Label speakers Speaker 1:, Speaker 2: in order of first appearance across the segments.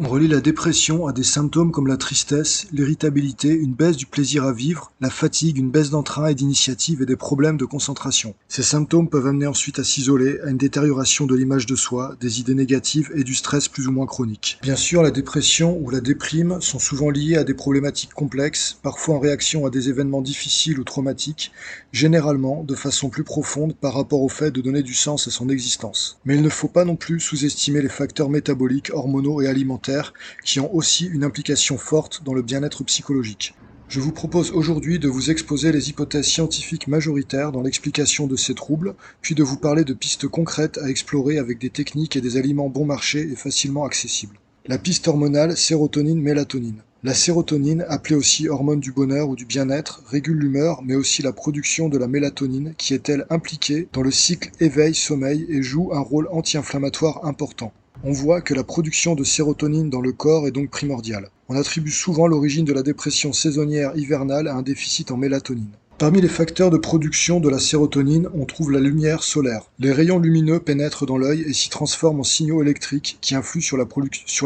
Speaker 1: On relie la dépression à des symptômes comme la tristesse, l'irritabilité, une baisse du plaisir à vivre, la fatigue, une baisse d'entrain et d'initiative et des problèmes de concentration. Ces symptômes peuvent amener ensuite à s'isoler, à une détérioration de l'image de soi, des idées négatives et du stress plus ou moins chronique. Bien sûr, la dépression ou la déprime sont souvent liées à des problématiques complexes, parfois en réaction à des événements difficiles ou traumatiques, généralement de façon plus profonde par rapport au fait de donner du sens à son existence. Mais il ne faut pas non plus sous-estimer les facteurs métaboliques, hormonaux et alimentaires qui ont aussi une implication forte dans le bien-être psychologique. Je vous propose aujourd'hui de vous exposer les hypothèses scientifiques majoritaires dans l'explication de ces troubles, puis de vous parler de pistes concrètes à explorer avec des techniques et des aliments bon marché et facilement accessibles. La piste hormonale sérotonine-mélatonine. La sérotonine, appelée aussi hormone du bonheur ou du bien-être, régule l'humeur, mais aussi la production de la mélatonine, qui est elle impliquée dans le cycle éveil-sommeil et joue un rôle anti-inflammatoire important. On voit que la production de sérotonine dans le corps est donc primordiale. On attribue souvent l'origine de la dépression saisonnière hivernale à un déficit en mélatonine. Parmi les facteurs de production de la sérotonine, on trouve la lumière solaire. Les rayons lumineux pénètrent dans l'œil et s'y transforment en signaux électriques qui influent sur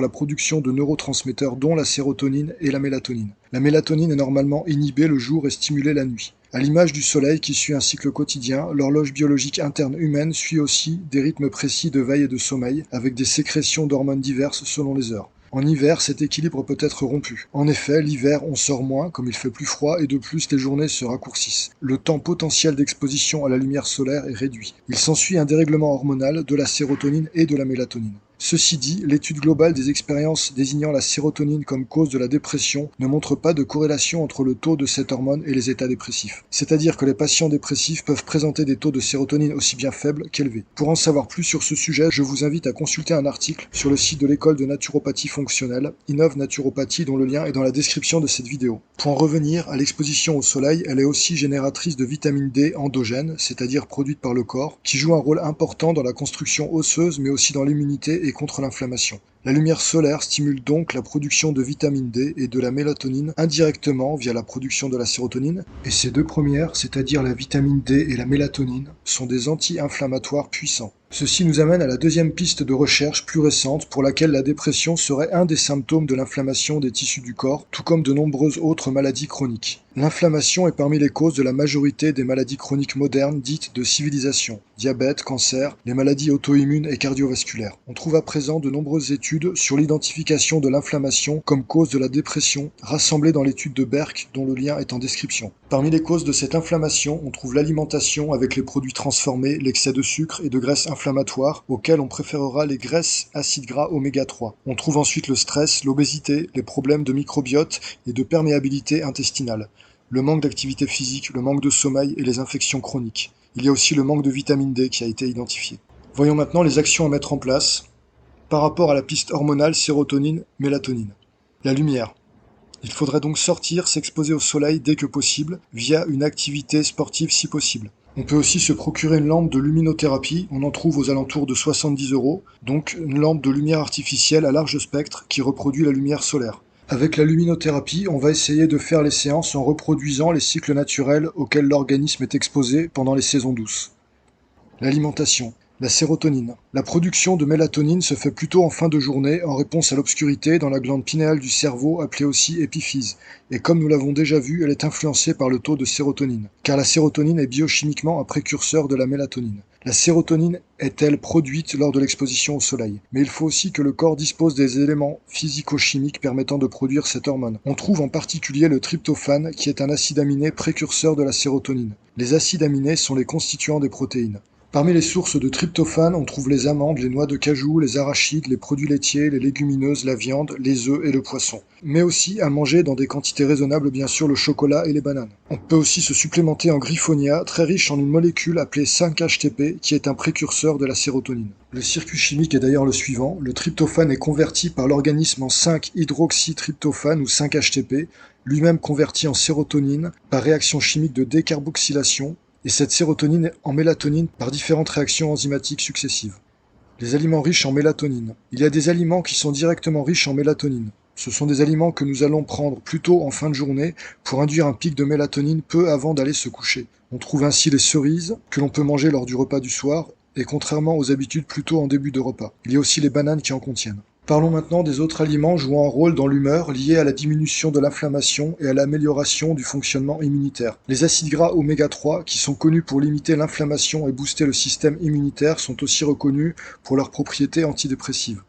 Speaker 1: la production de neurotransmetteurs dont la sérotonine et la mélatonine. La mélatonine est normalement inhibée le jour et stimulée la nuit. À l'image du soleil qui suit un cycle quotidien, l'horloge biologique interne humaine suit aussi des rythmes précis de veille et de sommeil, avec des sécrétions d'hormones diverses selon les heures. En hiver, cet équilibre peut être rompu. En effet, l'hiver, on sort moins, comme il fait plus froid, et de plus, les journées se raccourcissent. Le temps potentiel d'exposition à la lumière solaire est réduit. Il s'ensuit un dérèglement hormonal de la sérotonine et de la mélatonine. Ceci dit, l'étude globale des expériences désignant la sérotonine comme cause de la dépression ne montre pas de corrélation entre le taux de cette hormone et les états dépressifs. C'est-à-dire que les patients dépressifs peuvent présenter des taux de sérotonine aussi bien faibles qu'élevés. Pour en savoir plus sur ce sujet, je vous invite à consulter un article sur le site de l'école de naturopathie fonctionnelle, Innov Naturopathie, dont le lien est dans la description de cette vidéo. Pour en revenir à l'exposition au soleil, elle est aussi génératrice de vitamine D endogène, c'est-à-dire produite par le corps, qui joue un rôle important dans la construction osseuse mais aussi dans l'immunité et contre l'inflammation. La lumière solaire stimule donc la production de vitamine D et de la mélatonine indirectement via la production de la sérotonine, et ces deux premières, c'est-à-dire la vitamine D et la mélatonine, sont des anti-inflammatoires puissants. Ceci nous amène à la deuxième piste de recherche plus récente pour laquelle la dépression serait un des symptômes de l'inflammation des tissus du corps, tout comme de nombreuses autres maladies chroniques. L'inflammation est parmi les causes de la majorité des maladies chroniques modernes dites de civilisation, diabète, cancer, les maladies auto-immunes et cardiovasculaires. On trouve à présent de nombreuses études sur l'identification de l'inflammation comme cause de la dépression, rassemblées dans l'étude de Berk dont le lien est en description. Parmi les causes de cette inflammation, on trouve l'alimentation avec les produits transformés, l'excès de sucre et de graisse inflammatoire, auxquels on préférera les graisses acides gras oméga 3. On trouve ensuite le stress, l'obésité, les problèmes de microbiote et de perméabilité intestinale, le manque d'activité physique, le manque de sommeil et les infections chroniques. Il y a aussi le manque de vitamine D qui a été identifié. Voyons maintenant les actions à mettre en place par rapport à la piste hormonale sérotonine-mélatonine. La lumière. Il faudrait donc sortir, s'exposer au soleil dès que possible, via une activité sportive si possible. On peut aussi se procurer une lampe de luminothérapie, on en trouve aux alentours de 70 €, donc une lampe de lumière artificielle à large spectre qui reproduit la lumière solaire. Avec la luminothérapie, on va essayer de faire les séances en reproduisant les cycles naturels auxquels l'organisme est exposé pendant les saisons douces. L'alimentation. La sérotonine. La production de mélatonine se fait plutôt en fin de journée en réponse à l'obscurité dans la glande pinéale du cerveau appelée aussi épiphyse. Et comme nous l'avons déjà vu, elle est influencée par le taux de sérotonine, car la sérotonine est biochimiquement un précurseur de la mélatonine. La sérotonine est-elle produite lors de l'exposition au soleil? Mais il faut aussi que le corps dispose des éléments physico-chimiques permettant de produire cette hormone. On trouve en particulier le tryptophane, qui est un acide aminé précurseur de la sérotonine. Les acides aminés sont les constituants des protéines. Parmi les sources de tryptophane, on trouve les amandes, les noix de cajou, les arachides, les produits laitiers, les légumineuses, la viande, les œufs et le poisson. Mais aussi à manger dans des quantités raisonnables bien sûr le chocolat et les bananes. On peut aussi se supplémenter en griffonia, très riche en une molécule appelée 5-HTP, qui est un précurseur de la sérotonine. Le circuit chimique est d'ailleurs le suivant. Le tryptophane est converti par l'organisme en 5-hydroxytryptophane ou 5-HTP, lui-même converti en sérotonine par réaction chimique de décarboxylation, et cette sérotonine en mélatonine par différentes réactions enzymatiques successives. Les aliments riches en mélatonine. Il y a des aliments qui sont directement riches en mélatonine. Ce sont des aliments que nous allons prendre plutôt en fin de journée pour induire un pic de mélatonine peu avant d'aller se coucher. On trouve ainsi les cerises, que l'on peut manger lors du repas du soir, et contrairement aux habitudes plutôt en début de repas. Il y a aussi les bananes qui en contiennent. Parlons maintenant des autres aliments jouant un rôle dans l'humeur lié à la diminution de l'inflammation et à l'amélioration du fonctionnement immunitaire. Les acides gras oméga 3, qui sont connus pour limiter l'inflammation et booster le système immunitaire, sont aussi reconnus pour leurs propriétés antidépressives.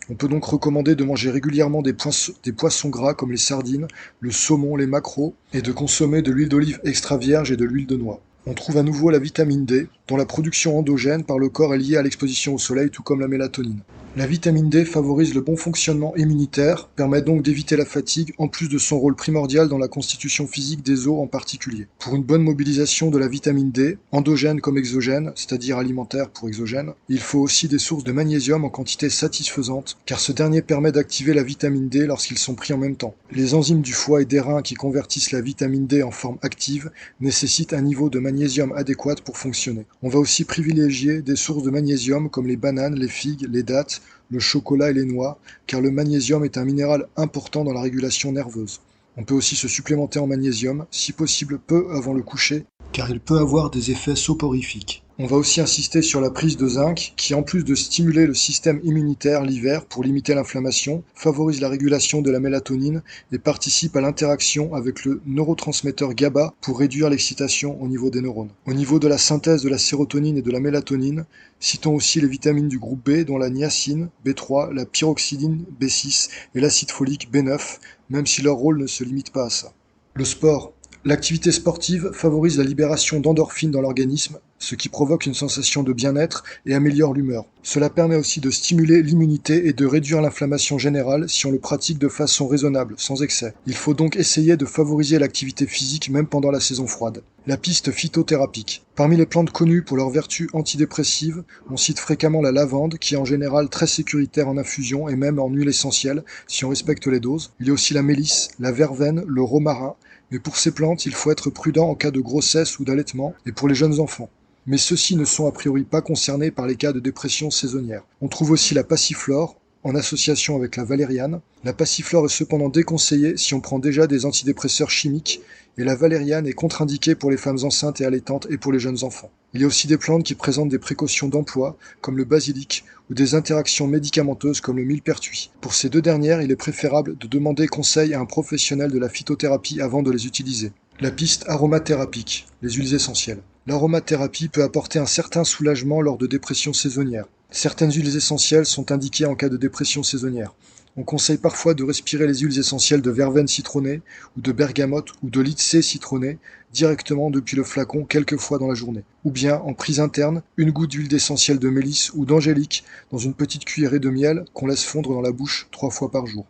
Speaker 1: On peut donc recommander de manger régulièrement des poissons gras comme les sardines, le saumon, les maquereaux, et de consommer de l'huile d'olive extra vierge et de l'huile de noix. On trouve à nouveau la vitamine D, dont la production endogène par le corps est liée à l'exposition au soleil, tout comme la mélatonine. La vitamine D favorise le bon fonctionnement immunitaire, permet donc d'éviter la fatigue, en plus de son rôle primordial dans la constitution physique des os en particulier. Pour une bonne mobilisation de la vitamine D, endogène comme exogène, c'est-à-dire alimentaire pour exogène, il faut aussi des sources de magnésium en quantité satisfaisante, car ce dernier permet d'activer la vitamine D lorsqu'ils sont pris en même temps. Les enzymes du foie et des reins qui convertissent la vitamine D en forme active nécessitent un niveau de magnésium adéquat pour fonctionner. On va aussi privilégier des sources de magnésium comme les bananes, les figues, les dattes, le chocolat et les noix, car le magnésium est un minéral important dans la régulation nerveuse. On peut aussi se supplémenter en magnésium, si possible peu avant le coucher, car il peut avoir des effets soporifiques. On va aussi insister sur la prise de zinc, qui en plus de stimuler le système immunitaire l'hiver pour limiter l'inflammation, favorise la régulation de la mélatonine et participe à l'interaction avec le neurotransmetteur GABA pour réduire l'excitation au niveau des neurones. Au niveau de la synthèse de la sérotonine et de la mélatonine, citons aussi les vitamines du groupe B, dont la niacine, B3, la pyroxydine, B6 et l'acide folique, B9, même si leur rôle ne se limite pas à ça. Le sport. L'activité sportive favorise la libération d'endorphines dans l'organisme, ce qui provoque une sensation de bien-être et améliore l'humeur. Cela permet aussi de stimuler l'immunité et de réduire l'inflammation générale si on le pratique de façon raisonnable, sans excès. Il faut donc essayer de favoriser l'activité physique même pendant la saison froide. La piste phytothérapique. Parmi les plantes connues pour leurs vertus antidépressives, on cite fréquemment la lavande, qui est en général très sécuritaire en infusion et même en huile essentielle, si on respecte les doses. Il y a aussi la mélisse, la verveine, le romarin, mais pour ces plantes, il faut être prudent en cas de grossesse ou d'allaitement, et pour les jeunes enfants. Mais ceux-ci ne sont a priori pas concernés par les cas de dépression saisonnière. On trouve aussi la passiflore, en association avec la valériane. La passiflore est cependant déconseillée si on prend déjà des antidépresseurs chimiques, et la valériane est contre-indiquée pour les femmes enceintes et allaitantes et pour les jeunes enfants. Il y a aussi des plantes qui présentent des précautions d'emploi, comme le basilic, ou des interactions médicamenteuses comme le millepertuis. Pour ces deux dernières, il est préférable de demander conseil à un professionnel de la phytothérapie avant de les utiliser. La piste aromathérapique, les huiles essentielles. L'aromathérapie peut apporter un certain soulagement lors de dépressions saisonnières. Certaines huiles essentielles sont indiquées en cas de dépression saisonnière. On conseille parfois de respirer les huiles essentielles de verveine citronnée, ou de bergamote, ou de lycée citronné, directement depuis le flacon quelques fois dans la journée. Ou bien, en prise interne, une goutte d'huile essentielle de mélisse ou d'angélique dans une petite cuillerée de miel qu'on laisse fondre dans la bouche 3 fois par jour.